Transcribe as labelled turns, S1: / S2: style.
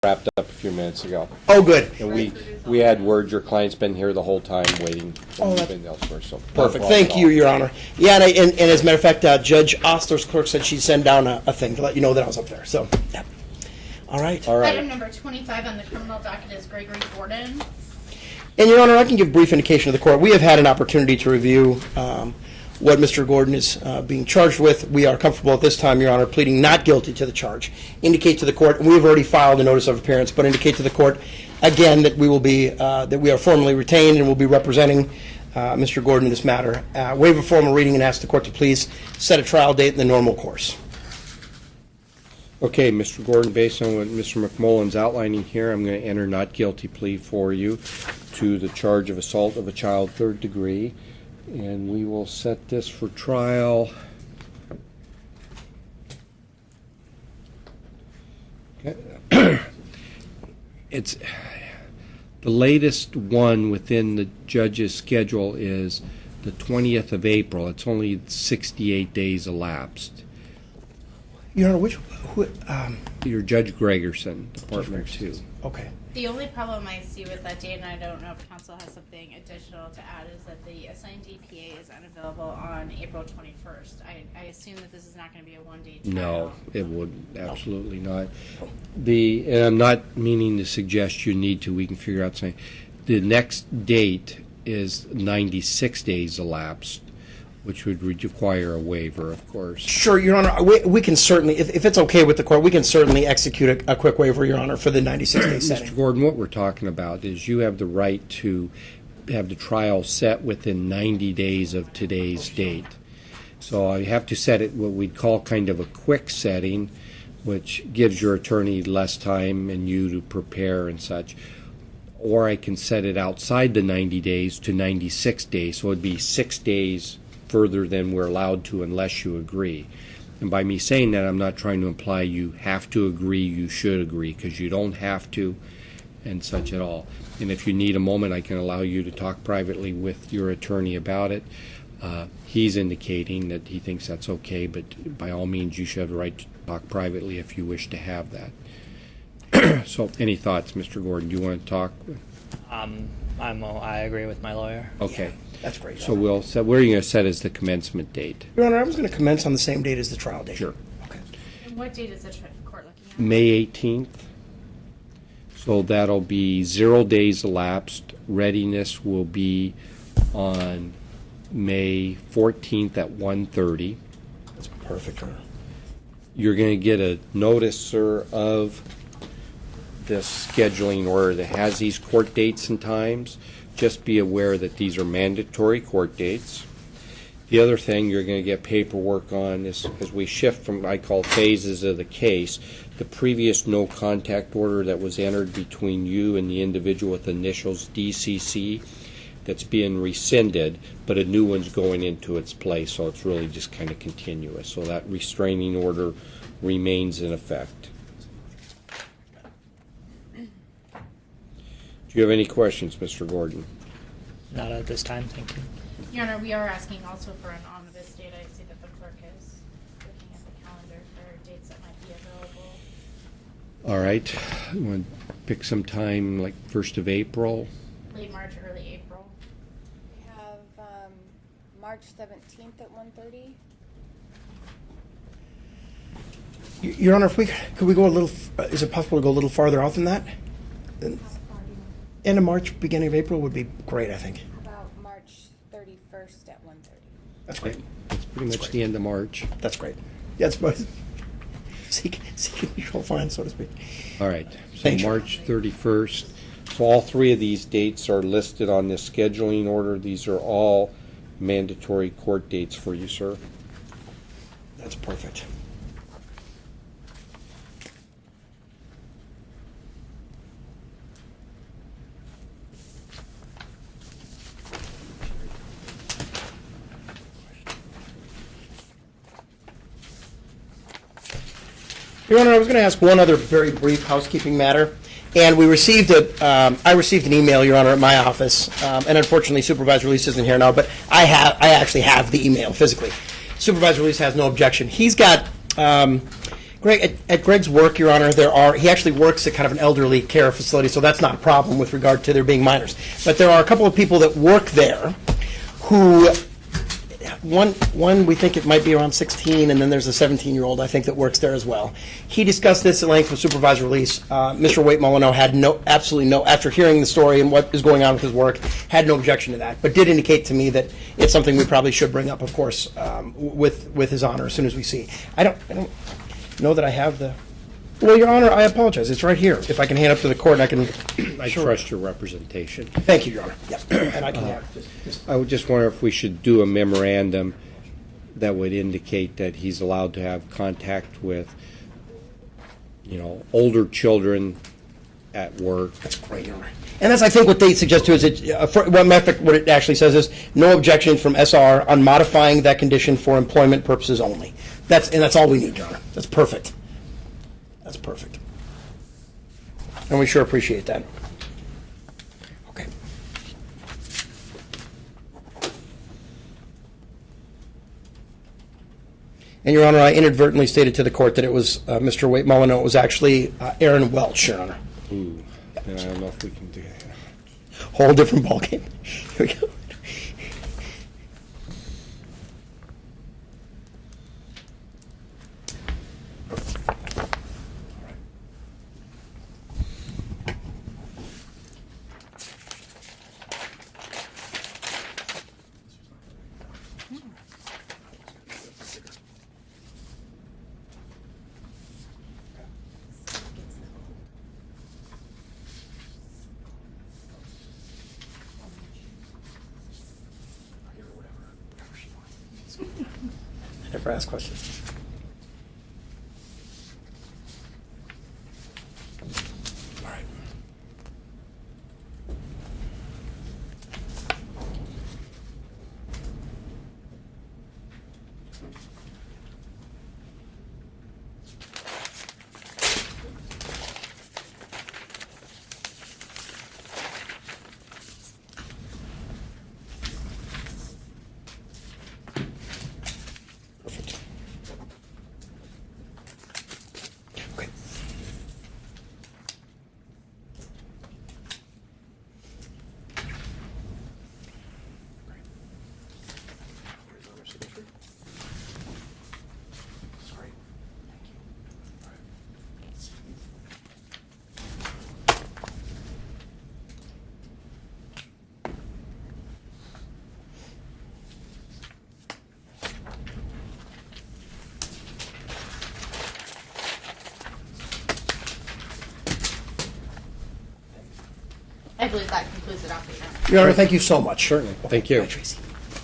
S1: wrapped up a few minutes ago.
S2: Oh, good.
S1: And we had word your client's been here the whole time waiting.
S2: Oh,
S1: You've been elsewhere, so.
S2: Perfect. Thank you, Your Honor. Yeah, and as a matter of fact, Judge Ostler's clerk said she'd send down a thing to let you know that I was up there. So, yeah. All right.
S1: All right.
S3: Item number 25 on the criminal docket is Gregory Gordon.
S2: And, Your Honor, I can give brief indication to the court. We have had an opportunity to review what Mr. Gordon is being charged with. We are comfortable at this time, Your Honor, pleading not guilty to the charge. Indicate to the court, and we have already filed a notice of appearance, but indicate to the court, again, that we will be, that we are formally retained and will be representing Mr. Gordon in this matter. Waive a formal reading and ask the court to please set a trial date in the normal course.
S1: Okay, Mr. Gordon, based on what Mr. McMullen's outlining here, I'm going to enter not guilty plea for you to the charge of assault of a child, 3rd degree. And we will set this for trial. Okay. It's the latest one within the judge's schedule is the 20th of April. It's only 68 days elapsed.
S2: Your Honor,
S1: Your Judge Gregerson, Department 2.
S2: Okay.
S3: The only problem I see with that date, and I don't know if council has something additional to add, is that the assigned DPA is unavailable on April 21st. I assume that this is not going to be a one-day trial.
S1: No, it would absolutely not. And I'm not meaning to suggest you need to. We can figure out something. The next date is 96 days elapsed, which would require a waiver, of course.
S2: Sure, Your Honor. We can certainly, if it's okay with the court, we can certainly execute a quick waiver, Your Honor, for the 96-day setting.
S1: Mr. Gordon, what we're talking about is you have the right to have the trial set within 90 days of today's date. So I have to set it what we'd call kind of a quick setting, which gives your attorney less time and you to prepare and such. Or I can set it outside the 90 days to 96 days, so it'd be 6 days further than we're allowed to unless you agree. And by me saying that, I'm not trying to imply you have to agree, you should agree, because you don't have to and such at all. And if you need a moment, I can allow you to talk privately with your attorney about it. He's indicating that he thinks that's okay, but by all means, you should have the right to talk privately if you wish to have that. So any thoughts, Mr. Gordon? Do you want to talk?
S4: I agree with my lawyer.
S1: Okay.
S2: That's great.
S1: So we'll set, where are you going to set as the commencement date?
S2: Your Honor, I was going to commence on the same date as the trial date.
S1: Sure.
S2: Okay.
S3: And what date is the court looking at?
S1: May 18th. So that'll be 0 days elapsed. Readiness will be on May 14th at 1:30.
S2: That's perfect, Your Honor.
S1: You're going to get a notice, sir, of this scheduling order that has these court dates and times. Just be aware that these are mandatory court dates. The other thing you're going to get paperwork on is, as we shift from what I call phases of the case, the previous no contact order that was entered between you and the individual with initials DCC, that's being rescinded, but a new one's going into its place, so it's really just kind of continuous. So that restraining order remains in effect. Do you have any questions, Mr. Gordon?
S4: Not at this time, thank you.
S3: Your Honor, we are asking also for an omnibus date. I see that the clerk is looking at the calendar for dates that might be available.
S1: All right. You want to pick some time like 1st of April?
S3: Late March, early April.
S5: We have March 17th at 1:30.
S2: Your Honor, could we go a little, is it possible to go a little farther out than that? End of March, beginning of April would be great, I think.
S5: About March 31st at 1:30.
S2: That's great.
S1: It's pretty much the end of March.
S2: That's great. Yeah, it's both. Seek usual fine, so to speak.
S1: All right. So
S2: Thank you.
S1: March 31st. So all three of these dates are listed on this scheduling order. These are all mandatory court dates for you, sir.
S2: That's perfect. Your Honor, I was going to ask one other very brief housekeeping matter. And we received I received an email, Your Honor, at my office, and unfortunately Supervisor Reese isn't here now, but I actually have the email physically. Supervisor Reese has no objection. He's got Greg, at Greg's work, Your Honor, he actually works at kind of an elderly care facility, so that's not a problem with regard to there being minors. But there are a couple of people that work there who, one we think it might be around 16, and then there's a 17-year-old, I think, that works there as well. He discussed this at length with supervised release. Mr. Waite-Molyneux had absolutely no, after hearing the story and what is going on with his work, had no objection to that, but did indicate to me that it's something we probably should bring up, of course, with His Honor as soon as we see. I don't know that I have the... Well, Your Honor, I apologize. It's right here. If I can hand up to the court, and I can...
S1: I trust your representation.
S2: Thank you, Your Honor. Yeah, and I can have just...
S1: I would just wonder if we should do a memorandum that would indicate that he's allowed to have contact with, older children at work.
S2: That's great, Your Honor. And that's, I think, what they suggest too, is what it actually says is, no objection from SR on modifying that condition for employment purposes only. That's all we need, Your Honor. That's perfect. That's perfect. And we sure appreciate that. Okay. And, Your Honor, I inadvertently stated to the court that it was Mr. Waite-Molyneux. It was actually Aaron Welch, Your Honor.
S1: Ooh, and I don't know if we can do that.
S2: Whole different ballgame. Here we go. Never ask questions. All right. Perfect. Okay.
S3: I believe that concludes it off.
S2: Your Honor, thank you so much.
S1: Certainly. Thank you.
S2: Bye, Tracy.